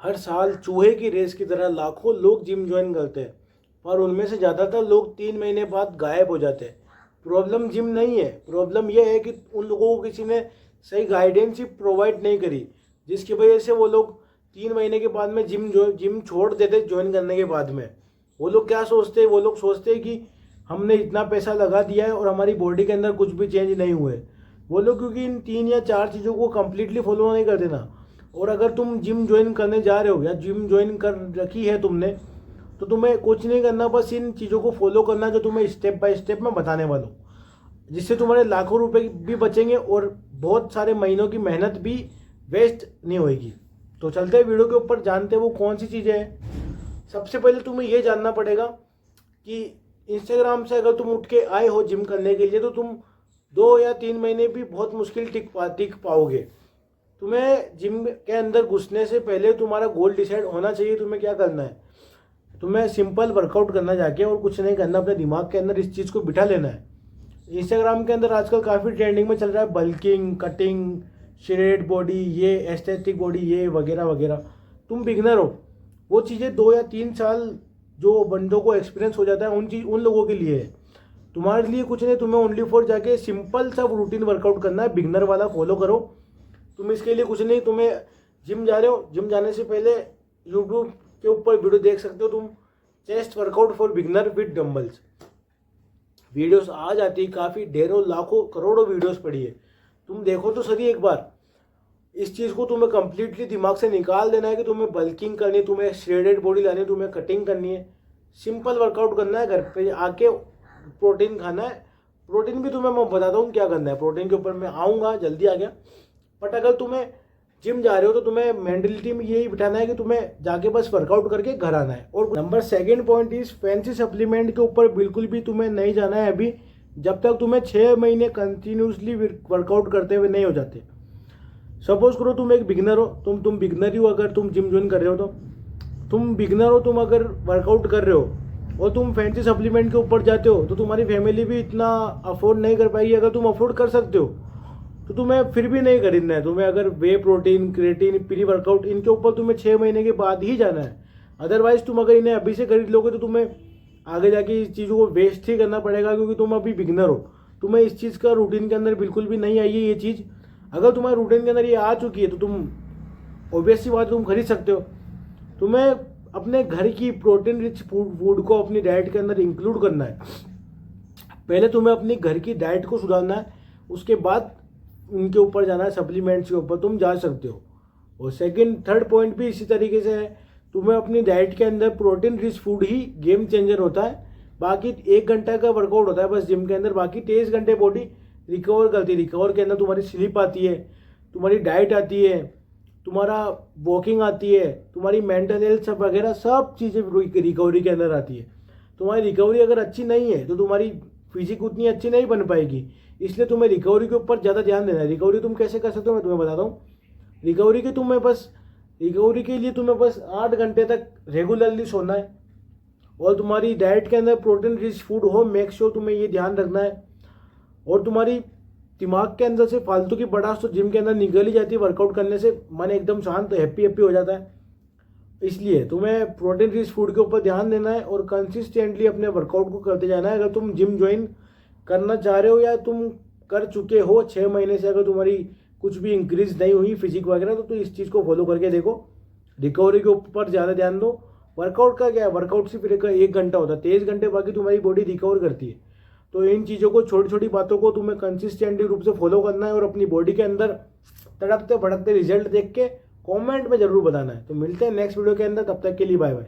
हर साल चूहे की रेस की तरह लाखों लोग जिम ज्वाइन करते हैं, पर उनमें से ज़्यादातर लोग 3 महीने बाद गायब हो जाते हैं। प्रॉब्लम जिम नहीं है, प्रॉब्लम यह है कि उन लोगों को किसी ने सही गाइडेंस ही प्रोवाइड नहीं करी, जिसकी वजह से वो लोग 3 महीने के बाद में जिम छोड़ देते ज्वाइन करने के बाद में। वो लोग क्या सोचते हैं, वो लोग सोचते हैं कि हमने इतना पैसा लगा दिया है और हमारी बॉडी के अंदर कुछ भी चेंज नहीं हुए। वो लोग क्योंकि इन 3 या 4 चीज़ों को कम्प्लीटली फॉलो नहीं करते ना। और अगर तुम जिम ज्वाइन करने जा रहे हो या जिम ज्वाइन कर रखी है तुमने, तो तुम्हें कुछ नहीं करना, बस इन चीज़ों को फॉलो करना जो तुम्हें स्टेप बाय स्टेप मैं बताने वाला हूँ, जिससे तुम्हारे लाखों रुपए भी बचेंगे और बहुत सारे महीनों की मेहनत भी वेस्ट नहीं होएगी। तो चलते हैं वीडियो के ऊपर, जानते हैं वो कौन सी चीज़ें हैं। सबसे पहले तुम्हें ये जानना पड़ेगा कि इंस्टाग्राम से अगर तुम उठ के आए हो जिम करने के लिए, तो तुम 2 या 3 महीने भी बहुत मुश्किल टिक पाओगे। तुम्हें जिम के अंदर घुसने से पहले तुम्हारा गोल डिसाइड होना चाहिए। तुम्हें क्या करना है, तुम्हें सिंपल वर्कआउट करना जाके, और कुछ नहीं करना। अपने दिमाग के अंदर इस चीज़ को बिठा लेना है। इंस्टाग्राम के अंदर आजकल काफ़ी ट्रेंडिंग में चल रहा है बल्किंग, कटिंग, श्रेड बॉडी, ये एस्थेटिक बॉडी, ये वगैरह वगैरह। तुम बिगनर हो, वो चीज़ें 2 या 3 साल जो बंदों को एक्सपीरियंस हो जाता है उन लोगों के लिए है। तुम्हारे लिए कुछ नहीं, तुम्हें ओनली फॉर जाके सिंपल सा रूटीन वर्कआउट करना है, बिगनर वाला फॉलो करो। तुम इसके लिए कुछ नहीं, तुम्हें जिम जा रहे हो, जिम जाने से पहले यूट्यूब के ऊपर वीडियो देख सकते हो तुम, chest workout for beginner with dumbbells. Videos आ जाती है, काफ़ी ढेरों लाखों करोड़ों वीडियोस पड़ी है, तुम देखो तो सही एक बार। इस चीज़ को तुम्हें कंप्लीटली दिमाग से निकाल देना है कि तुम्हें बल्किंग करनी है, तुम्हें श्रेडेड बॉडी लानी है, तुम्हें कटिंग करनी है। सिंपल वर्कआउट करना है, घर पे आके प्रोटीन खाना है। प्रोटीन भी तुम्हें मैं बताता हूँ क्या करना है, प्रोटीन के ऊपर मैं आऊँगा, जल्दी आ गया। बट अगर तुम्हें जिम जा रहे हो तो तुम्हें मेंटलिटी में यही बिठाना है कि तुम्हें जाके बस वर्कआउट करके घर आना है। और नंबर 2 पॉइंट इस फैंसी सप्लीमेंट के ऊपर बिल्कुल भी तुम्हें नहीं जाना है अभी, जब तक तुम्हें 6 महीने कंटिन्यूसली वर्कआउट करते हुए नहीं हो जाते। सपोज करो तुम एक बिगनर हो, तुम बिगनर ही हो, अगर तुम जिम ज्वाइन कर रहे हो तो तुम बिगनर हो। तुम अगर वर्कआउट कर रहे हो और तुम फैंसी सप्लीमेंट के ऊपर जाते हो, तो तुम्हारी फैमिली भी इतना अफोर्ड नहीं कर पाएगी। अगर तुम अफोर्ड कर सकते हो तो तुम्हें फिर भी नहीं खरीदना है। तुम्हें अगर वे प्रोटीन, क्रिएटिन, प्री वर्कआउट, इनके ऊपर तुम्हें 6 महीने के बाद ही जाना है। अदरवाइज तुम अगर इन्हें अभी से खरीद लोगे तो तुम्हें आगे जाके इस चीज़ों को वेस्ट ही करना पड़ेगा, क्योंकि तुम अभी बिगनर हो। तुम्हें इस चीज़ का रूटीन के अंदर बिल्कुल भी नहीं आई है ये चीज़। अगर तुम्हारे रूटीन के अंदर ये आ चुकी है तो तुम ऑब्वियस सी बात, तुम खरीद सकते हो। तुम्हें अपने घर की प्रोटीन रिच फूड को अपनी डाइट के अंदर इंक्लूड करना है। पहले तुम्हें अपनी घर की डाइट को सुधारना है, उसके बाद उनके ऊपर जाना है, सप्लीमेंट्स के ऊपर तुम जा सकते हो। और थर्ड पॉइंट भी इसी तरीके से है। तुम्हें अपनी डाइट के अंदर प्रोटीन रिच फूड ही गेम चेंजर होता है। बाकी 1 घंटा का वर्कआउट होता है बस जिम के अंदर, बाकी 23 घंटे बॉडी रिकवर करती है। रिकवर के अंदर तुम्हारी स्लीप आती है, तुम्हारी डाइट आती है, तुम्हारा वॉकिंग आती है, तुम्हारी मेंटल हेल्थ वगैरह सब चीज़ें रिकवरी के अंदर आती है। तुम्हारी रिकवरी अगर अच्छी नहीं है तो तुम्हारी फिजिक उतनी अच्छी नहीं बन पाएगी। इसलिए तुम्हें रिकवरी के ऊपर ज़्यादा ध्यान देना है। रिकवरी तुम कैसे कर सकते हो मैं तुम्हें बताता हूँ। रिकवरी के लिए तुम्हें बस 8 घंटे तक रेगुलरली सोना है, और तुम्हारी डाइट के अंदर प्रोटीन रिच फूड हो, मेक श्योर तुम्हें ये ध्यान रखना है। और तुम्हारी दिमाग के अंदर से फालतू की बड़ास तो जिम के अंदर निकल ही जाती है। वर्कआउट करने से मन एकदम शांत, हैप्पी हो जाता है। इसलिए तुम्हें प्रोटीन रिच फूड के ऊपर ध्यान देना है और कंसिस्टेंटली अपने वर्कआउट को करते जाना है। अगर तुम जिम ज्वाइन करना चाह रहे हो या तुम कर चुके हो 6 महीने से, अगर तुम्हारी कुछ भी इंक्रीज नहीं हुई फिजिक वगैरह, तो इस चीज़ को फॉलो करके देखो। रिकवरी के ऊपर ज़्यादा ध्यान दो। वर्कआउट का क्या है, वर्कआउट सिर्फ 1 घंटा होता है, 23 घंटे बाकी तुम्हारी बॉडी रिकवर करती है। तो इन चीज़ों को, छोटी छोटी बातों को तुम्हें कंसिस्टेंटली रूप से फॉलो करना है और अपनी बॉडी के अंदर तड़कते भड़कते रिजल्ट देख के कमेंट में जरूर बताना है। तो मिलते हैं नेक्स्ट वीडियो के अंदर, तब तक के लिए बाय बाय।